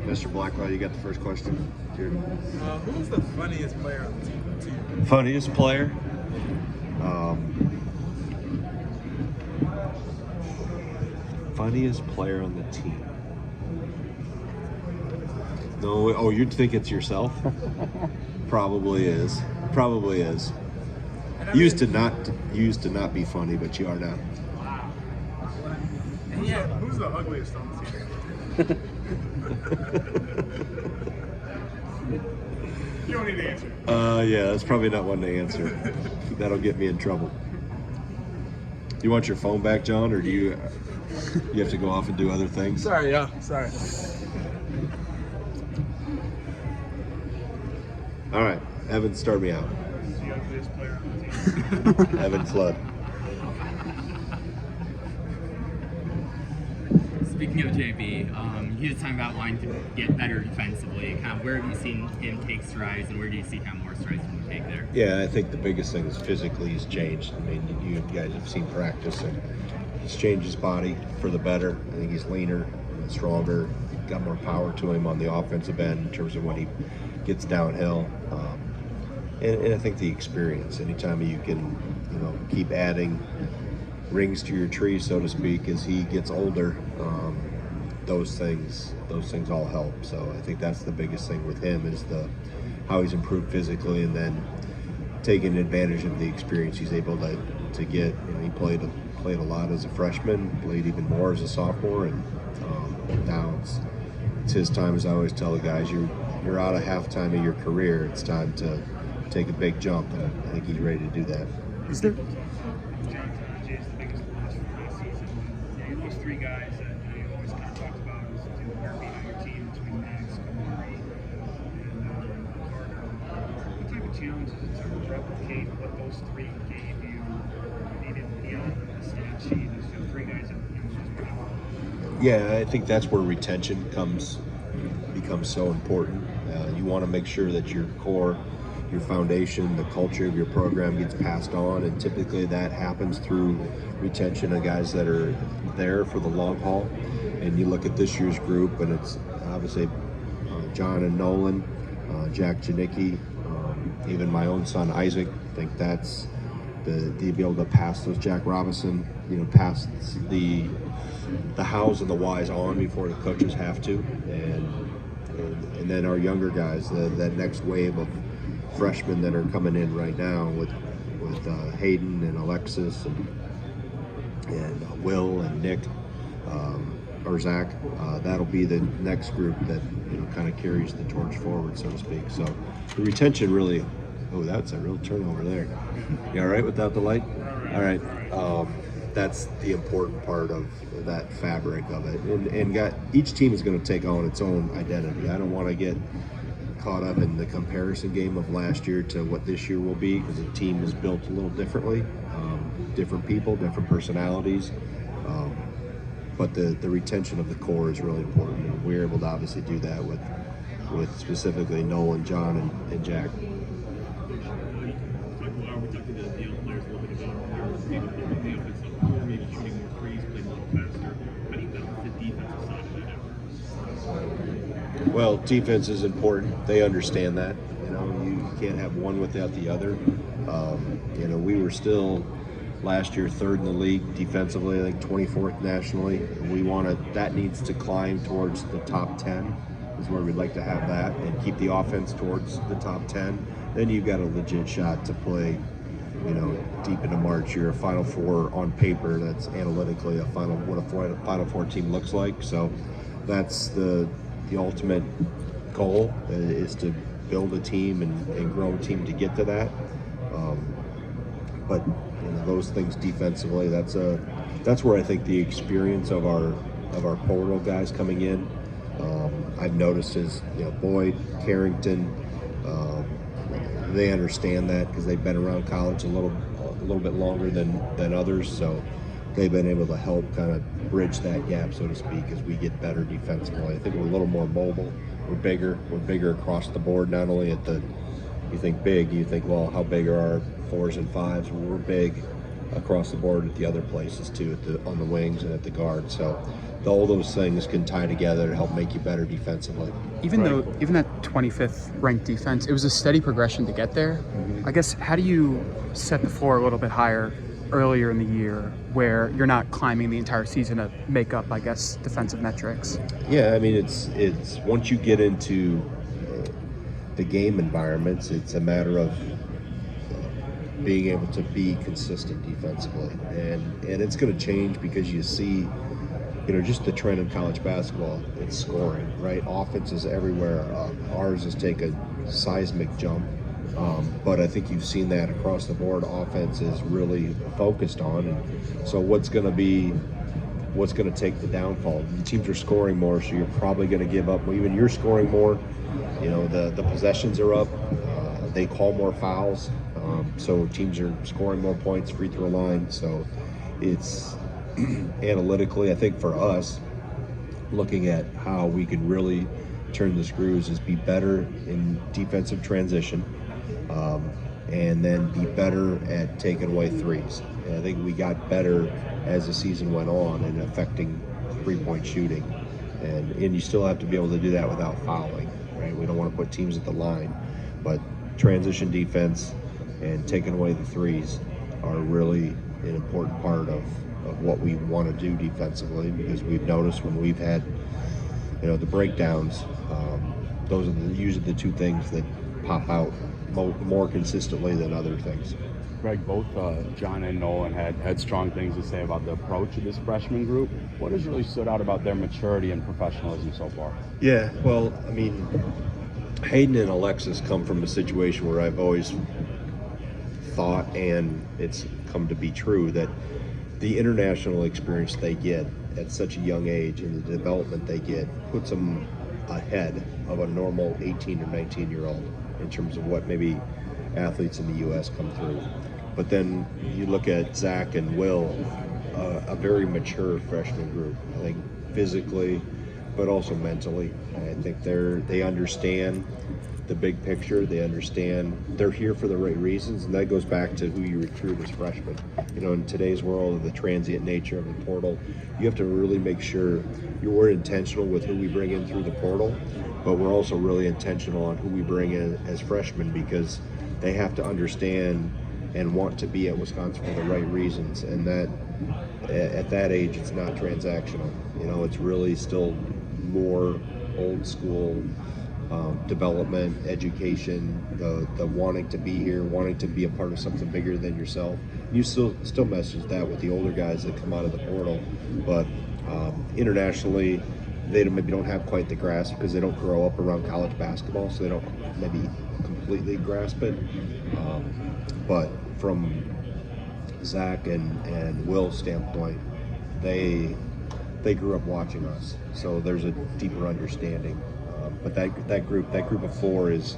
Mr. Blackwell, you got the first question. Who's the funniest player on the team? Funniest player? Funniest player on the team? No, oh, you'd think it's yourself? Probably is. Probably is. Used to not be funny, but you are now. Wow. Who's the ugliest on the team? You don't need to answer. Yeah, that's probably not one to answer. That'll get me in trouble. You want your phone back, John, or do you have to go off and do other things? Sorry, sorry. All right, Evan, start me out. Who's the ugliest player on the team? Evan Flood. Speaking of JB, he was talking about wanting to get better defensively. Kind of where have you seen him take strides, and where do you see kind of more strides he can take there? Yeah, I think the biggest thing is physically he's changed. I mean, you guys have seen practice, and he's changed his body for the better. I think he's leaner, stronger, got more power to him on the offensive end in terms of when he gets downhill. And I think the experience, anytime you can, keep adding rings to your tree, so to speak, as he gets older, those things all help. So I think that's the biggest thing with him is how he's improved physically, and then taking advantage of the experience he's able to get. He played a lot as a freshman, played even more as a sophomore, and now it's his time. As I always tell the guys, you're out of halftime of your career. It's time to take a big jump, and I think he's ready to do that. Is there? John Jay's the biggest loss from last season. Those three guys that you always kind of talked about as the heartbeat on your team between Max, Kamari, and Carter. What type of challenges is it to replicate what those three gave you? Needed beyond the stat sheet. There's just three guys that just went out. Yeah, I think that's where retention becomes so important. You want to make sure that your core, your foundation, the culture of your program gets passed on, and typically that happens through retention of guys that are there for the long haul. And you look at this year's group, and it's obviously John and Nolan, Jack Janicki, even my own son Isaac. I think that's to be able to pass those Jack Robinson, pass the hows and the whys on before the coaches have to, and then our younger guys, that next wave of freshmen that are coming in right now with Hayden and Alexis and Will and Nick or Zach. That'll be the next group that kind of carries the torch forward, so to speak. So the retention really. Oh, that's a real turnover there. You all right without the light? All right. That's the important part of that fabric of it. And each team is going to take on its own identity. I don't want to get caught up in the comparison game of last year to what this year will be, because the team is built a little differently. Different people, different personalities. But the retention of the core is really important. And we're able to obviously do that with specifically Nolan, John, and Jack. We talked to the young players a little bit about maybe the offensive core, maybe shooting more threes, playing a little faster. How do you balance the defensive side of that effort? Well, defense is important. They understand that. You can't have one without the other. We were still last year third in the league defensively, I think 24th nationally. That needs to climb towards the top 10 is where we'd like to have that, and keep the offense towards the top 10. Then you've got a legit shot to play, deep into March. You're a Final Four on paper. That's analytically what a Final Four team looks like. So that's the ultimate goal, is to build a team and grow a team to get to that. But those things defensively, that's where I think the experience of our portal guys coming in, I've noticed is Boyd, Carrington, they understand that because they've been around college a little bit longer than others, so they've been able to help kind of bridge that gap, so to speak, as we get better defensively. I think we're a little more mobile. We're bigger across the board, not only at the you think big, you think, well, how big are our 4s and 5s? Well, we're big across the board at the other places too, on the wings and at the guard. So all those things can tie together to help make you better defensively. Even that 25th ranked defense, it was a steady progression to get there. I guess, how do you set the floor a little bit higher earlier in the year where you're not climbing the entire season to make up, I guess, defensive metrics? Yeah, I mean, it's once you get into the game environments, it's a matter of being able to be consistent defensively, and it's going to change because you see, just the trend in college basketball. It's scoring, right? Offense is everywhere. Ours has taken a seismic jump, but I think you've seen that across the board. Offense is really focused on, and so what's going to take the downfall? The teams are scoring more, so you're probably going to give up. Even you're scoring more. The possessions are up. They call more fouls, so teams are scoring more points, free throw line. So it's analytically, I think for us, looking at how we can really turn the screws is be better in defensive transition, and then be better at taking away threes. And I think we got better as the season went on in affecting three-point shooting, and you still have to be able to do that without fouling, right? We don't want to put teams at the line, but transition defense and taking away the threes are really an important part of what we want to do defensively, because we've noticed when we've had the breakdowns, those are usually the two things that pop out more consistently than other things. Greg, both John and Nolan had strong things to say about the approach of this freshman group. What has really stood out about their maturity and professionalism so far? Yeah, well, I mean, Hayden and Alexis come from a situation where I've always thought, and it's come to be true, that the international experience they get at such a young age and the development they get puts them ahead of a normal 18 or 19-year-old in terms of what maybe athletes in the U.S. come through. But then you look at Zach and Will, a very mature freshman group, I think physically, but also mentally. I think they understand the big picture. They understand they're here for the right reasons, and that goes back to who you recruit as freshmen. In today's world of the transient nature of the portal, you have to really make sure we're intentional with who we bring in through the portal, but we're also really intentional on who we bring in as freshmen, because they have to understand and want to be at Wisconsin for the right reasons, and that at that age it's not transactional. It's really still more old school development, education, the wanting to be here, wanting to be a part of something bigger than yourself. You still message that with the older guys that come out of the portal, but internationally, they maybe don't have quite the grasp because they don't grow up around college basketball, so they don't maybe completely grasp it. But from Zach and Will's standpoint, they grew up watching us, so there's a deeper understanding. But that group of four is,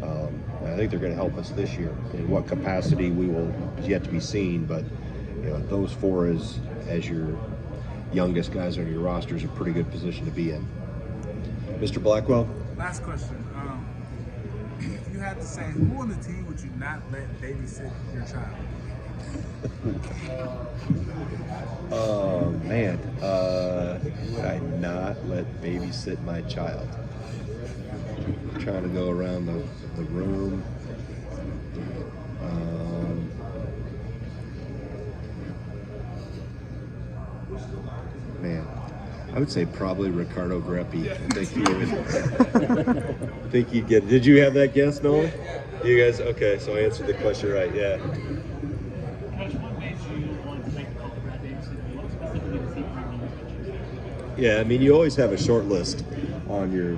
I think they're going to help us this year. In what capacity we will is yet to be seen, but those four as your youngest guys on your roster is a pretty good position to be in. Mr. Blackwell? Last question. If you had to say, who on the team would you not let babysit your child? Oh man, who would I not let babysit my child? I'm trying to go around the room. Man, I would say probably Ricardo Greppi. I think he would. I think he'd get. Did you have that guess, Nolan? You guys? Okay, so I answered the question right. Yeah. Yeah, I mean, you always have a short list on your,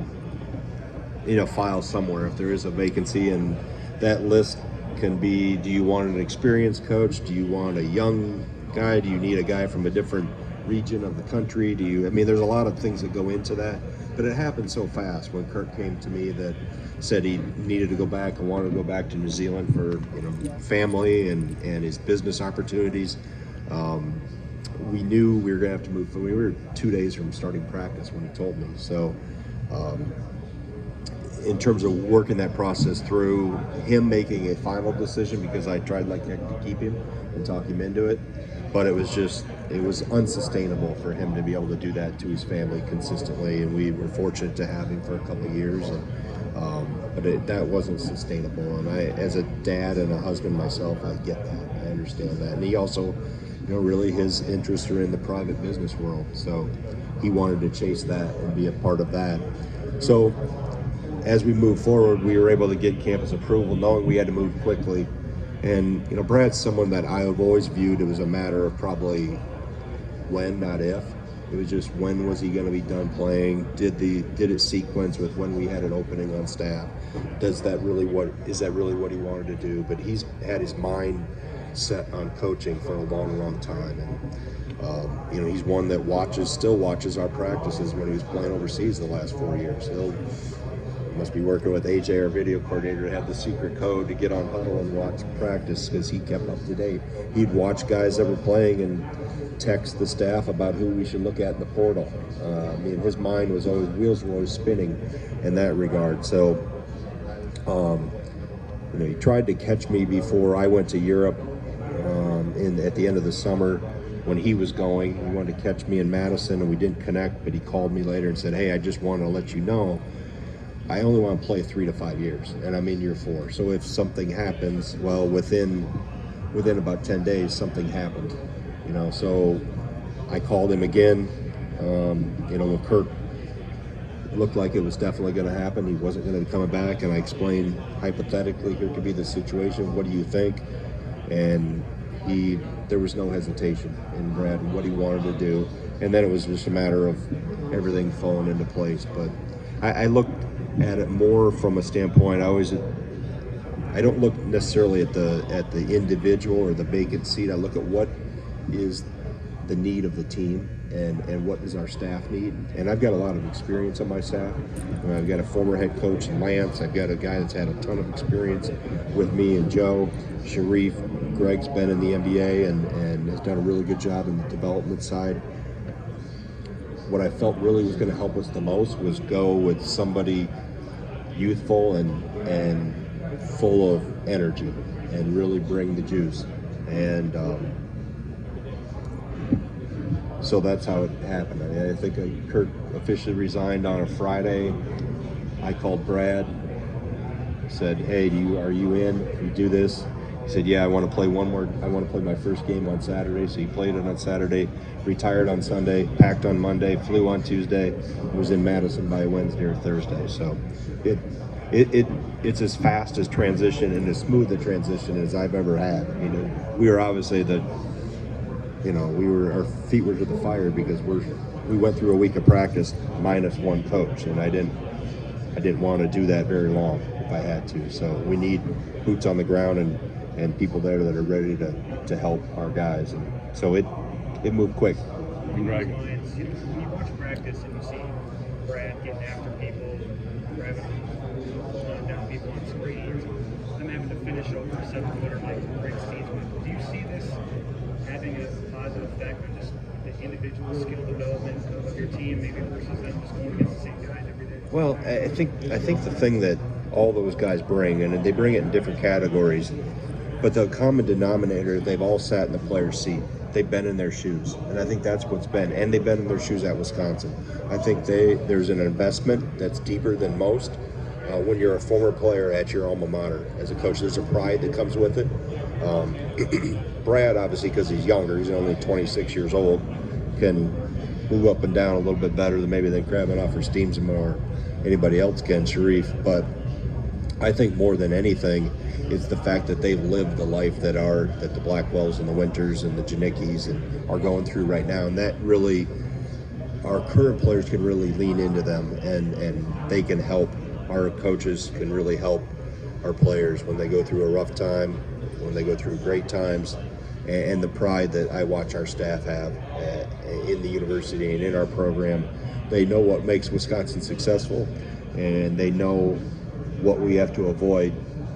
file somewhere if there is a vacancy, and that list can be: do you want an experienced coach? Do you want a young guy? Do you need a guy from a different region of the country? There's a lot of things that go into that, but it happened so fast when Kirk came to me that said he needed to go back and wanted to go back to New Zealand for family and his business opportunities. We knew we were going to have to move. We were 2 days from starting practice when he told me. So in terms of working that process through, him making a final decision, because I tried like heck to keep him and talk him into it, but it was unsustainable for him to be able to do that to his family consistently, and we were fortunate to have him for a couple of years, and but that wasn't sustainable. And I, as a dad and a husband myself, I get that, I understand that. And he also, really his interests are in the private business world, so he wanted to chase that and be a part of that. So as we moved forward, we were able to get campus approval, knowing we had to move quickly. And Brad's someone that I have always viewed, it was a matter of probably when, not if. It was just, when was he going to be done playing? Did it sequence with when we had an opening on staff? Is that really what he wanted to do? But he's had his mind set on coaching for a long time, and he's one that still watches our practices when he was playing overseas the last 4 years. He must be working with AJ, our video coordinator, to have the secret code to get on huddle and watch practice, because he kept up to date. He'd watch guys that were playing and text the staff about who we should look at in the portal. His mind was always, wheels were always spinning in that regard. So, he tried to catch me before I went to Europe at the end of the summer when he was going. He wanted to catch me in Madison, and we didn't connect, but he called me later and said, "Hey, I just wanted to let you know I only want to play 3 to 5 years, and I'm in year 4. So if something happens, well, within about 10 days, something happened. So I called him again. When Kirk looked like it was definitely going to happen, he wasn't going to be coming back, and I explained hypothetically, here could be the situation. What do you think? And there was no hesitation in Brad and what he wanted to do. And then it was just a matter of everything falling into place. But I looked at it more from a standpoint, I don't look necessarily at the individual or the vacant seat. I look at what is the need of the team and what does our staff need. And I've got a lot of experience on my staff. I've got a former head coach in Lance. I've got a guy that's had a ton of experience with me and Joe. Sharif, Greg's been in the NBA and has done a really good job in the development side. What I felt really was going to help us the most was go with somebody youthful and full of energy and really bring the juice. And so that's how it happened. I think Kurt officially resigned on a Friday. I called Brad, said, "Hey, are you in? You do this?" He said, "Yeah, I want to play my first game on Saturday." So he played it on Saturday, retired on Sunday, packed on Monday, flew on Tuesday, was in Madison by Wednesday or Thursday. So it's as fast as transition and as smooth a transition as I've ever had. We were obviously our feet were to the fire because we went through a week of practice minus one coach, and I didn't want to do that very long if I had to. So we need boots on the ground and people there that are ready to help our guys, and so it moved quick. Greg, when you watch practice and you see Brad getting after people, grabbing down people on screens, them having to finish over a 7-footer like Greg's teams, do you see this having a positive effect on just the individual skill development of your team, maybe versus them just going against the same guys every day? Well, I think the thing that all those guys bring, and they bring it in different categories, but the common denominator, they've all sat in the player's seat. They've been in their shoes, and I think that's what's been. And they've been in their shoes at Wisconsin. I think there's an investment that's deeper than most. When you're a former player at your alma mater as a coach, there's a pride that comes with it. Brad, obviously, because he's younger, he's only 26 years old, can move up and down a little bit better than maybe Kravinoff or Steamsman or anybody else can, Sharif. But I think more than anything, it's the fact that they've lived the life that the Blackwells and the Winters and the Janickis are going through right now, and that really, our current players can really lean into them, and they can help. Our coaches can really help our players when they go through a rough time, when they go through great times, and the pride that I watch our staff have in the university and in our program. They know what makes Wisconsin successful, and they know what we have to avoid,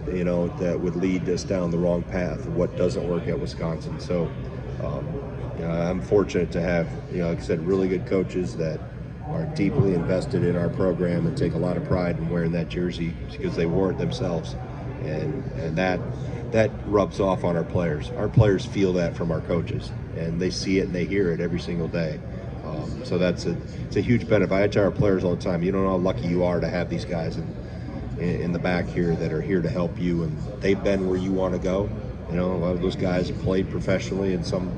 that would lead us down the wrong path, what doesn't work at Wisconsin. So I'm fortunate to have, like I said, really good coaches that are deeply invested in our program and take a lot of pride in wearing that jersey because they wore it themselves, and that rubs off on our players. Our players feel that from our coaches, and they see it and they hear it every single day. So it's a huge benefit. I tell our players all the time, you don't know how lucky you are to have these guys in the back here that are here to help you, and they've been where you want to go. You know, a lot of those guys have played professionally in some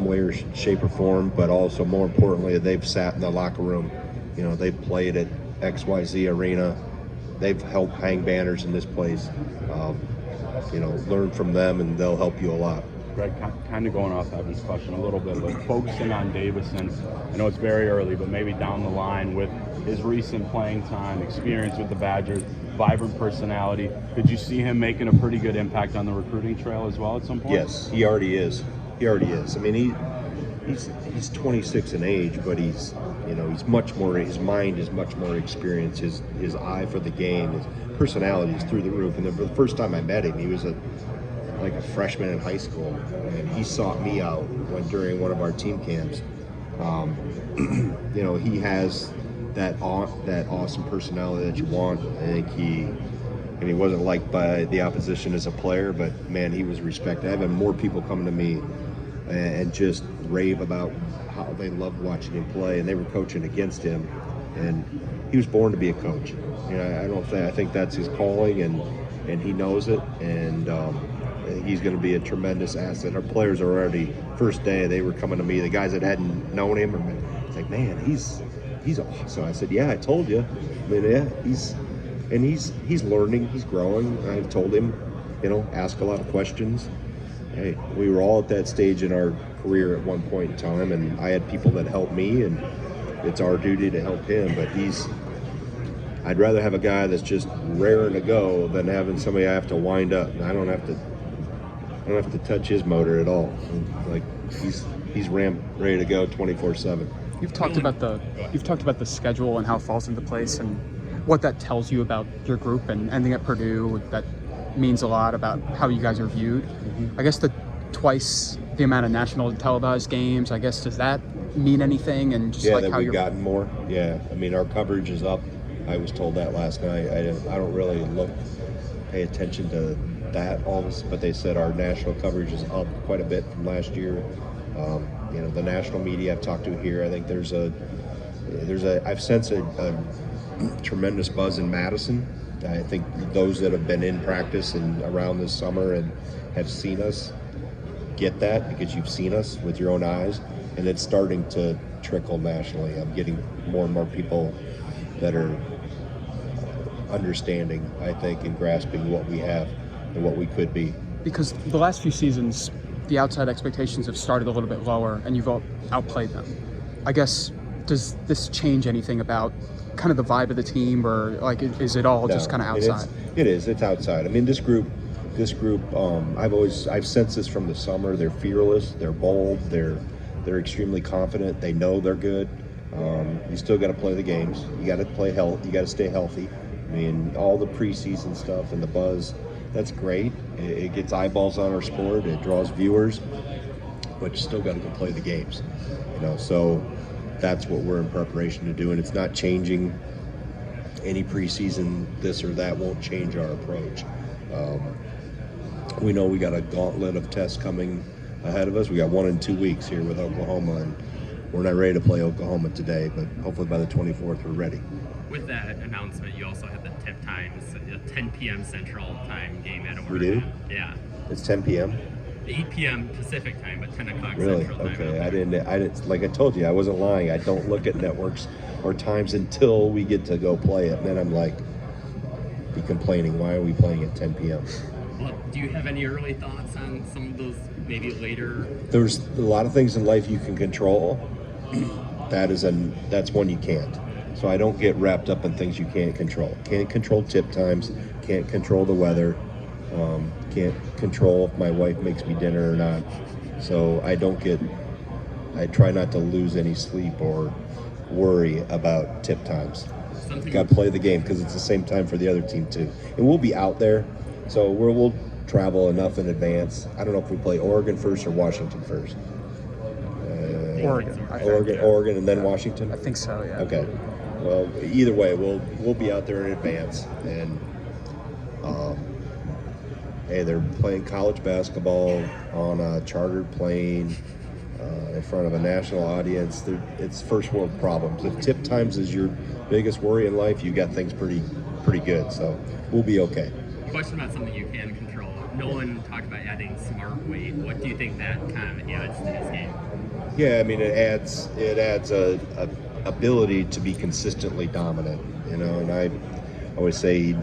way or shape or form, but also more importantly, they've sat in the locker room. You know, they've played at XYZ Arena. They've helped hang banners in this place. You know, learn from them, and they'll help you a lot. Greg, kind of going off Evan's question a little bit, but focusing on Davison, I know it's very early, but maybe down the line with his recent playing time, experience with the Badgers, vibrant personality, could you see him making a pretty good impact on the recruiting trail as well at some point? Yes, he already is. He already is. I mean, he's 26 in age, but he's much more. His mind is much more experienced. His eye for the game, his personality is through the roof. And the first time I met him, he was like a freshman in high school, and he sought me out during one of our team camps. You know, he has that awesome personality that you want. I think he wasn't liked by the opposition as a player, but man, he was respected. I've had more people come to me and just rave about how they loved watching him play, and they were coaching against him, and he was born to be a coach. You know, I think that's his calling, and he knows it, and I think he's going to be a tremendous asset. Our players are already, first day, they were coming to me, the guys that hadn't known him, it's like, man, he's awesome. I said, yeah, I told you. I mean, yeah, he's learning, he's growing. I've told him, you know, ask a lot of questions. Hey, we were all at that stage in our career at one point in time, and I had people that helped me, and it's our duty to help him. But I'd rather have a guy that's just raring to go than having somebody I have to wind up. I don't have to touch his motor at all. Like he's ready to go 24/7. You've talked about the schedule and how it falls into place and what that tells you about your group, and ending at Purdue, that means a lot about how you guys are viewed. I guess twice the amount of national televised games, I guess, does that mean anything? And just like that how we've gotten more. Yeah, I mean, our coverage is up. I was told that last night. I don't really pay attention to that all this, but they said our national coverage is up quite a bit from last year. You know, the national media I've talked to here, I think I've sensed a tremendous buzz in Madison. I think those that have been in practice and around this summer and have seen us get that, because you've seen us with your own eyes, and it's starting to trickle nationally. I'm getting more and more people that are understanding, I think, and grasping what we have and what we could be. Because the last few seasons, the outside expectations have started a little bit lower, and you've outplayed them. I guess, does this change anything about kind of the vibe of the team, or like is it all just kind of outside? It's outside. I mean, this group, I've sensed this from the summer. They're fearless, they're bold, they're extremely confident. They know they're good. You still got to play the games. You got to play health. You got to stay healthy. I mean, all the preseason stuff and the buzz, that's great. It gets eyeballs on our sport. It draws viewers, but you still got to go play the games. You know, so that's what we're in preparation to do, and it's not changing any preseason. This or that won't change our approach. We know we got a gauntlet of tests coming ahead of us. We got 1 in 2 weeks here with Oklahoma, and we're not ready to play Oklahoma today, but hopefully by the 24th we're ready. With that announcement, you also have the tip times, a 10 p.m. Central Time game at Oregon. We do? Yeah. It's 10 p.m. 8 p.m. Pacific Time, but 10 o'clock Really? Central Time. Okay. I didn't. Like I told you, I wasn't lying. I don't look at networks or times until we get to go play it. And then I'm like, be complaining. Why are we playing at 10 p.m.? Well, do you have any early thoughts on some of those maybe later? There's a lot of things in life you can control. That's one you can't. So I don't get wrapped up in things you can't control. Can't control tip times. Can't control the weather. Can't control if my wife makes me dinner or not. So I try not to lose any sleep or worry about tip times. Got to play the game because it's the same time for the other team too. And we'll be out there, so we'll travel enough in advance. I don't know if we play Oregon first or Washington first. Oregon. it's I think. Oregon, and then Washington. I think so. Yeah. Okay. Well, either way, we'll be out there in advance, and hey, they're playing college basketball on a chartered plane in front of a national audience. It's first world problems. If tip times is your biggest worry in life, you got things pretty good. So we'll be okay. Question about something you can control. Nolan talked about adding smart weight. What do you think that kind of adds to his game? Yeah, I mean it adds a ability to be consistently dominant. And I always say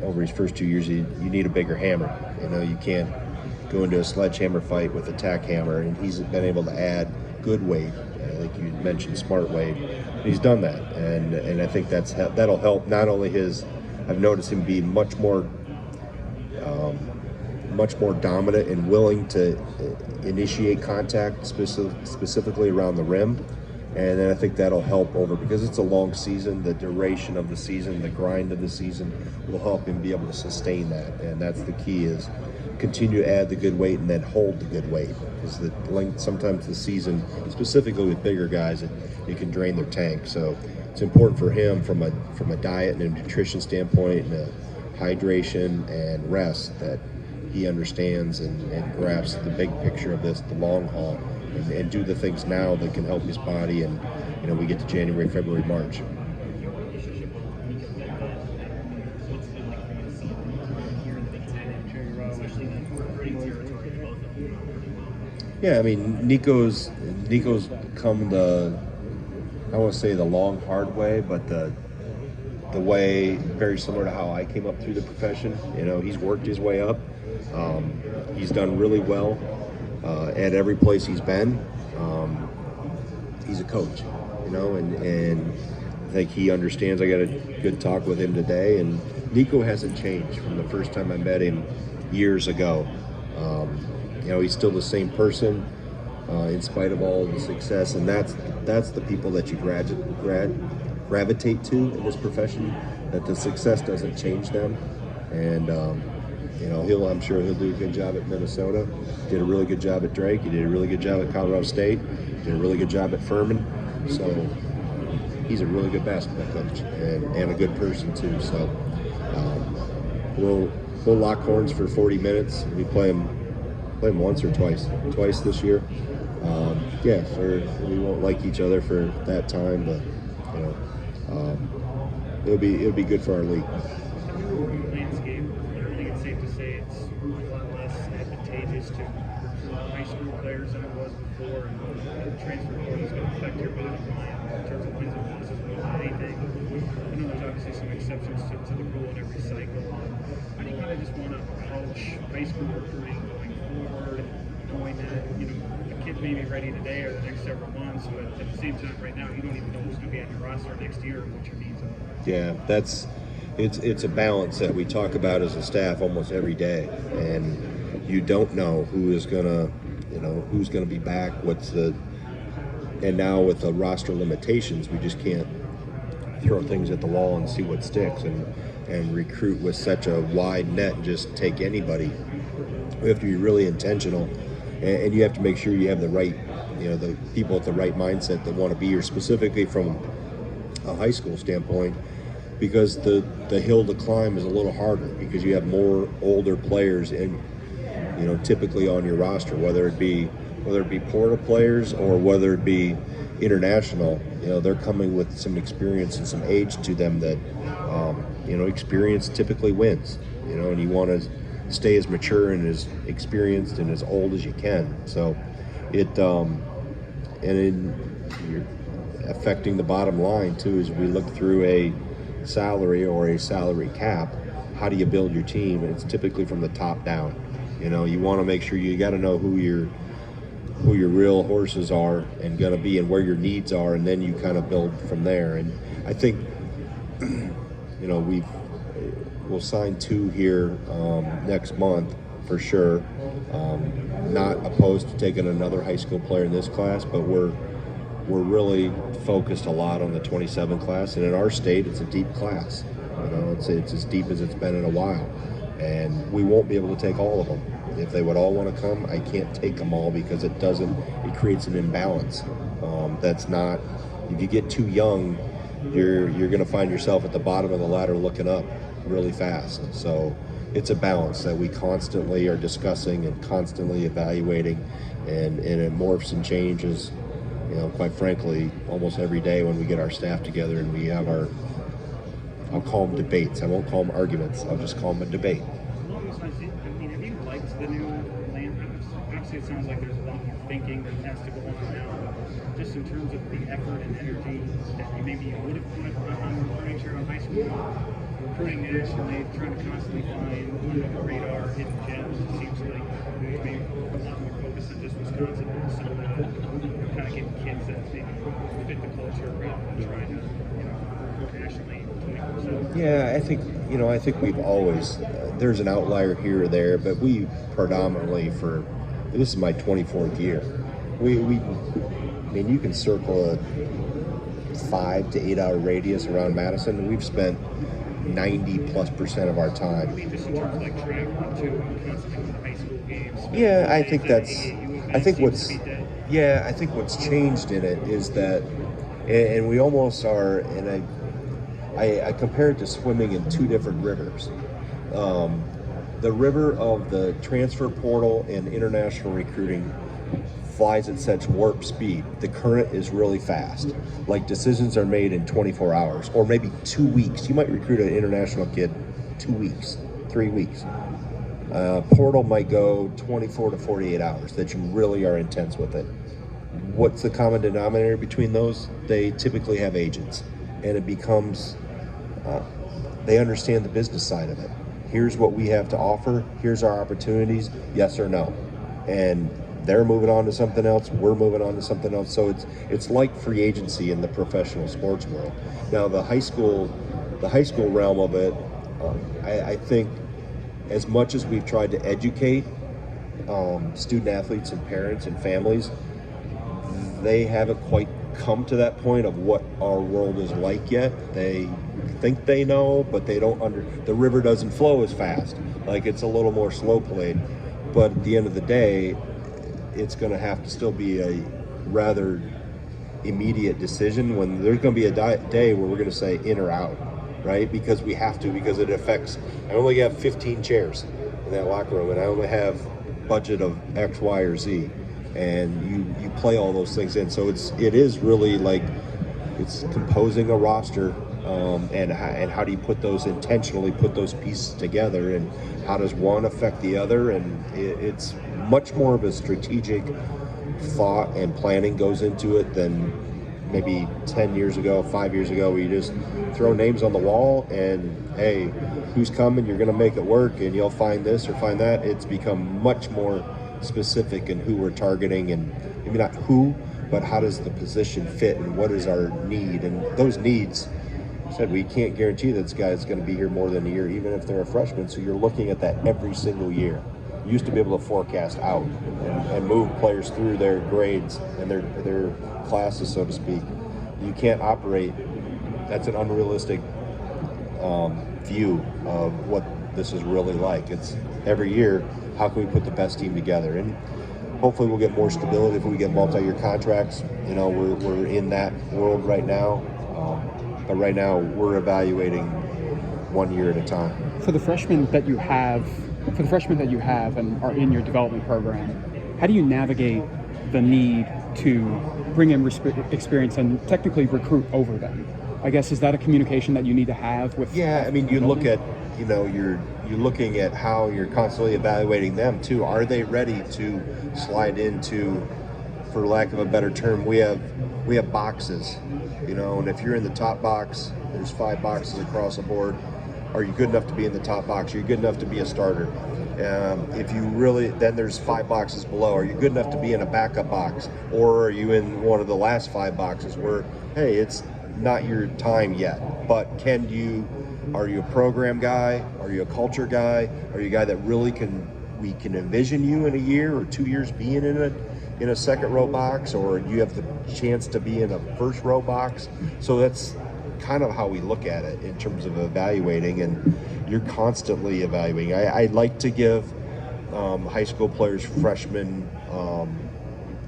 over his first 2 years, you need a bigger hammer. You can't go into a sledgehammer fight with a tack hammer, and he's been able to add good weight, like you mentioned, smart weight. He's done that, and I think that'll help not only his. I've noticed him be much more dominant and willing to initiate contact, specifically around the rim. And then I think that'll help because it's a long season. The duration of the season, the grind of the season, will help him be able to sustain that. And that's the key: is continue to add the good weight and then hold the good weight. Because the length, sometimes the season, specifically with bigger guys, it can drain their tank. So it's important for him from a diet and a nutrition standpoint, and a hydration and rest, that he understands and grasps the big picture of this, the long haul, and do the things now that can help his body. And we get to January, February, March. Yeah, I mean Nico's come I won't say the long hard way, but the way very similar to how I came up through the profession. He's worked his way up. He's done really well at every place he's been. He's a coach, and I think he understands. I got a good talk with him today, and Nico hasn't changed from the first time I met him years ago. He's still the same person in spite of all the success, and that's the people that you gravitate to in this profession. That the success doesn't change them, and I'm sure he'll do a good job at Minnesota. Did a really good job at Drake. He did a really good job at Colorado State. Did a really good job at Furman. So he's a really good basketball coach and a good person too. So we'll lock horns for 40 minutes. We play him once or twice this year. We won't like each other for that time, but it'll be good for our league. Landscape, I think it's safe to say it's a lot less advantageous to high school players than it was before, and the transfer portal is going to affect your bottom line in terms of wins and losses more than anything. I know there's obviously some exceptions to the rule in every cycle. How do you kind of just want to approach high school recruiting going forward, knowing that the kid may be ready today or the next several months, but at the same time, right now, you don't even know who's going to be on your roster next year and what your needs are? Yeah, it's a balance that we talk about as a staff almost every day, and you don't know who's gonna be back. And now with the roster limitations, we just can't throw things at the wall and see what sticks, and recruit with such a wide net and just take anybody. We have to be really intentional, and you have to make sure you have the right, the people with the right mindset that want to be here, specifically from a high school standpoint, because the hill to climb is a little harder because you have more older players typically on your roster, whether it be portal players or whether it be international. They're coming with some experience and some age to them that experience typically wins. And you want to stay as mature and as experienced and as old as you can. So you're affecting the bottom line too, as we look through a salary or a salary cap. How do you build your team? And it's typically from the top down. You want to make sure you got to know who your real horses are and going to be, and where your needs are, and then you kind of build from there. And I think we'll sign 2 here next month for sure. Not opposed to taking another high school player in this class, but we're really focused a lot on the 27 class, and in our state, it's a deep class. It's as deep as it's been in a while, and we won't be able to take all of them. If they would all want to come, I can't take them all because it creates an imbalance. That's not, if you get too young, you're going to find yourself at the bottom of the ladder looking up really fast. So it's a balance that we constantly are discussing and constantly evaluating, and it morphs and changes, quite frankly, almost every day when we get our staff together and we have I'll call them debates. I won't call them arguments. I'll just call them a debate. Have you liked the new land? Obviously, it sounds like there's a lot more thinking that has to go on now. But just in terms of the effort and energy that you would have put on recruiting here in high school, recruiting nationally, trying to constantly find under the radar hidden gems. It seems like maybe a lot more focus on just Wisconsin, but some of the kind of getting kids that maybe fit the culture rather than trying to go nationally. Yeah, I think we've always, there's an outlier here or there, but we predominantly this is my 24th year. You can circle a 5 to 8 hour radius around Madison, and we've spent 90+% of our time. Just in terms of like traveling to constantly high school games. Yeah, I think what's changed in it is that, and we almost are, and I compare it to swimming in two different rivers. The river of the transfer portal and international recruiting flies at such warp speed. The current is really fast. Like, decisions are made in 24 hours or maybe 2 weeks. You might recruit an international kid 2 weeks, 3 weeks. Portal might go 24 to 48 hours, that you really are intense with it. What's the common denominator between those? They typically have agents, and it becomes, they understand the business side of it. Here's what we have to offer. Here's our opportunities, yes or no. And they're moving on to something else. We're moving on to something else. So it's like free agency in the professional sports world. Now the high school realm of it, I think as much as we've tried to educate student athletes and parents and families, they haven't quite come to that point of what our world is like yet. They think they know, but they don't the river doesn't flow as fast. Like, it's a little more slow played. But at the end of the day, it's going to have to still be a rather immediate decision, when there's going to be a day where we're going to say in or out, right? Because we have to, because it affects, I only have 15 chairs in that locker room, and I only have budget of X, Y, or Z. And you play all those things in. So it is really like, it's composing a roster, and how do you intentionally put those pieces together, and how does one affect the other? And it's much more of a strategic thought and planning goes into it than maybe 10 years ago, 5 years ago, where you just throw names on the wall and, hey, who's coming? You're going to make it work, and you'll find this or find that. It's become much more specific in who we're targeting, and maybe not who, but how does the position fit, and what is our need? And those needs, said, we can't guarantee that this guy is going to be here more than a year, even if they're a freshman. So you're looking at that every single year. You used to be able to forecast out and move players through their grades and their classes, so to speak. You can't operate. That's an unrealistic view of what this is really like. It's every year, how can we put the best team together? And hopefully we'll get more stability if we get multi-year contracts. We're in that world right now. But right now, we're evaluating 1 year at a time. For the freshmen that you have and are in your development program, how do you navigate the need to bring in experience and technically recruit over them? I guess, is that a communication that you need to have with? Yeah, you look at, you're looking at how you're constantly evaluating them too. Are they ready to slide into, for lack of a better term, we have boxes, and if you're in the top box, there's 5 boxes across the board. Are you good enough to be in the top box? Are you good enough to be a starter? If you really, then there's 5 boxes below. Are you good enough to be in a backup box? Or are you in one of the last 5 boxes where, hey, it's not your time yet, but are you a program guy? Are you a culture guy? Are you a guy that really we can envision you in a year or 2 years being in a second row box, or you have the chance to be in a first row box? So that's kind of how we look at it in terms of evaluating, and you're constantly evaluating. I like to give high school players, freshmen,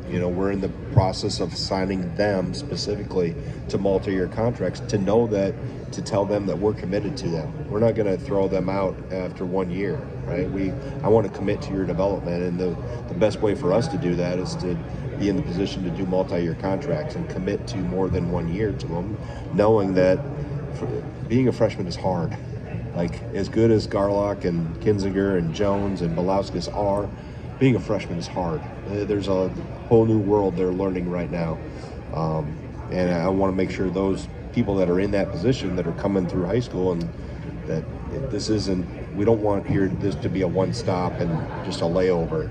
we're in the process of signing them specifically to multi-year contracts to know that, to tell them that we're committed to them. We're not going to throw them out after 1 year, right? I want to commit to your development, and the best way for us to do that is to be in the position to do multi-year contracts and commit to more than 1 year to them, knowing that being a freshman is hard. Like, as good as Garlock and Kinzinger and Jones and Belauskas are, being a freshman is hard. There's a whole new world they're learning right now. And I want to make sure those people that are in that position that are coming through high school, and that we don't want this to be a one-stop and just a layover.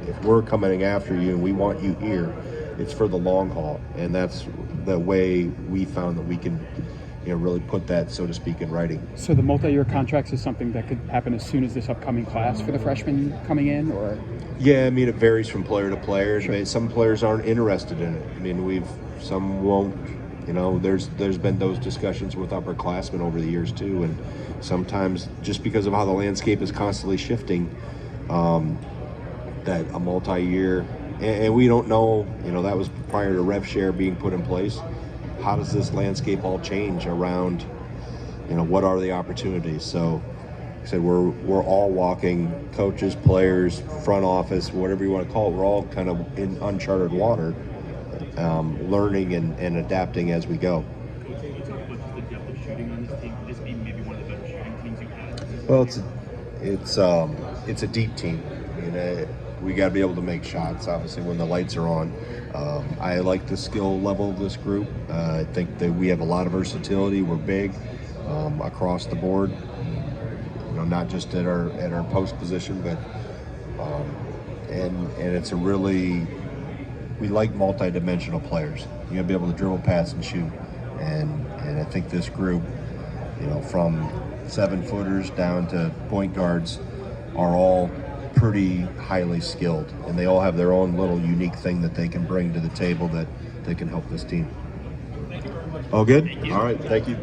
If we're coming after you and we want you here, it's for the long haul. And that's the way we found that we can really put that, so to speak, in writing. So the multi-year contracts is something that could happen as soon as this upcoming class for the freshmen coming in, or? Yeah, it varies from player to player. Sure. Some players aren't interested in it. Some won't. There's been those discussions with upperclassmen over the years too, and sometimes just because of how the landscape is constantly shifting, that a multi-year, and we don't know. That was prior to rev share being put in place. How does this landscape all change around? What are the opportunities? So, like I said, we're all walking, coaches, players, front office, whatever you want to call it. We're all kind of in uncharted water, learning and adapting as we go. Coach, can you talk about the depth of shooting on this team? Could this be maybe one of the better shooting teams you've had? Well, it's a deep team. We got to be able to make shots, obviously, when the lights are on. I like the skill level of this group. I think that we have a lot of versatility. We're big across the board. Not just at our post position, but and it's we like multi-dimensional players. You got to be able to dribble, pass, and shoot. And I think this group, from 7-footers down to point guards, are all pretty highly skilled, and they all have their own little unique thing that they can bring to the table that they can help this team. Thank you very much. All good? All right, thank you.